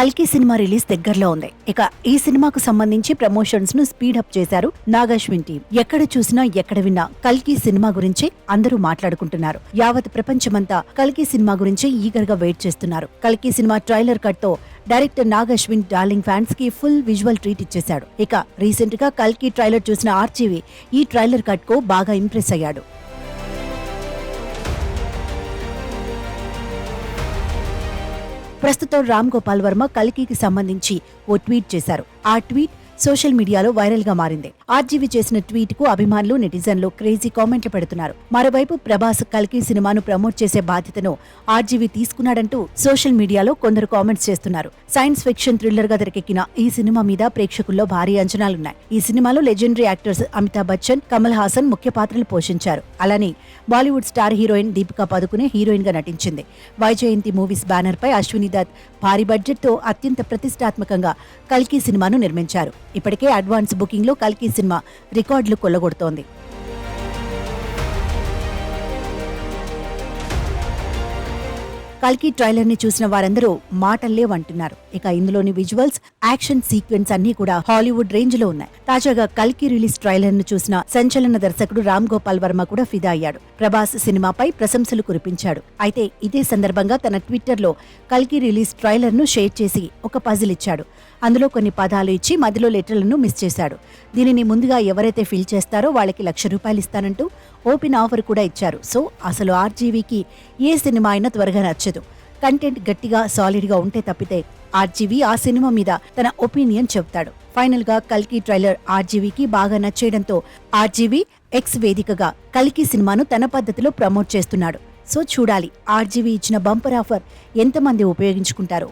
కల్కి cinema release దగ్గరలో ఉంది. ఇక ఈ సినిమాకు సంబంధించి ప్రమోషన్స్ ను స్పీడప్ చేశారు నాగాశ్విన్ టీం. ఎక్కడ చూసినా ఎక్కడ విన్నా కల్కి సినిమా గురించి అందరూ మాట్లాడుకుంటున్నారు. యావత్ ప్రపంచమంతా కల్కి సినిమా గురించి ఈగర్ గా వెయిట్ చేస్తున్నారు. కల్కి సినిమా ట్రైలర్ కట్ తో డైరెక్టర్ నాగాశ్విన్ డార్లింగ్ ఫ్యాన్స్ కి ఫుల్ విజువల్ ట్రీట్ ఇచ్చేశాడు. ఇక రీసెంట్ గా కల్కి ట్రైలర్ చూసిన ఆర్జీవి ఈ ట్రైలర్ కట్ కు బాగా ఇంప్రెస్ అయ్యాడు. ప్రస్తుతం రామ్ గోపాల్ వర్మ కల్కికి సంబంధించి ఓ ట్వీట్ చేశారు. ఆ ట్వీట్ సోషల్ మీడియాలో వైరల్ గా మారింది. ఆర్జీవి చేసిన ట్వీట్ కు అభిమానులు నెటిజన్లు క్రేజీ కామెంట్లు పెడుతున్నారు. మరోవైపు ప్రభాస్ కల్కి సినిమాను ప్రమోట్ చేసే బాధ్యతను ఆర్జీవి తీసుకున్నాడంటూ సోషల్ మీడియాలో కొందరు కామెంట్స్ చేస్తున్నారు. సైన్స్ ఫిక్షన్ థ్రిల్లర్ గా తెరకెక్కిన ఈ సినిమా మీద ప్రేక్షకుల్లో భారీ అంచనాలున్నాయి. ఈ సినిమాలో లెజెండరీ యాక్టర్స్ అమితాబ్ బచ్చన్, కమల్ హాసన్ ముఖ్య పాత్రలు పోషించారు. అలానే Bollywood star heroine Deepika Padukone heroine గా నటించింది. వైజయంతి మూవీస్ బ్యానర్ పై అశ్విని దత్ భారీ బడ్జెట్ తో అత్యంత ప్రతిష్టాత్మకంగా కల్కి సినిమాను నిర్మించారు. ఇప్పటికే అడ్వాన్స్ బుకింగ్ లో కల్కి సినిమా రికార్డులు కొల్లగొడుతోంది. కల్కి ట్రైలర్ ని చూసిన వారందరూ మాటల్లేవంటున్నారు. ఇక ఇందులోని విజువల్స్, యాక్షన్ సీక్వెన్స్ అన్ని కూడా హాలీవుడ్ రేంజ్ లో ఉన్నాయి. తాజాగా కల్కి రిలీజ్ ట్రైలర్ ను చూసిన సంచలన దర్శకుడు రామ్ గోపాల్ వర్మ కూడా ఫిదా అయ్యాడు. ప్రభాస్ సినిమాపై ప్రశంసలు కురిపించాడు. అయితే ఇదే సందర్భంగా తన ట్విట్టర్ లో కల్కి రిలీజ్ ట్రైలర్ ను షేర్ చేసి ఒక పజిల్ ఇచ్చాడు. అందులో కొన్ని పదాలు ఇచ్చి మధ్యలో లెటర్లను మిస్ చేశాడు. దీనిని ముందుగా ఎవరైతే ఫిల్ చేస్తారో వాళ్ళకి ₹1,00,000 ఇస్తానంటూ ఓపెన్ ఆఫర్ కూడా ఇచ్చారు. సో అసలు ఆర్జీవీకి ఏ సినిమా అయినా త్వరగా నచ్చదు. కంటెంట్ గట్టిగా సాలిడ్ గా ఉంటే తప్పితే ఆర్జీవీ ఆ సినిమా మీద తన ఒపీనియన్ చెప్తాడు. ఫైనల్ గా కల్కి ట్రైలర్ ఆర్జీవీకి బాగా నచ్చేయడంతో ఆర్జీవీ ఎక్స్ వేదికగా కల్కి సినిమాను తన పద్ధతిలో ప్రమోట్ చేస్తున్నాడు. సో చూడాలి ఆర్జీవీ ఇచ్చిన బంపర్ ఆఫర్ ఎంతమంది ఉపయోగించుకుంటారో.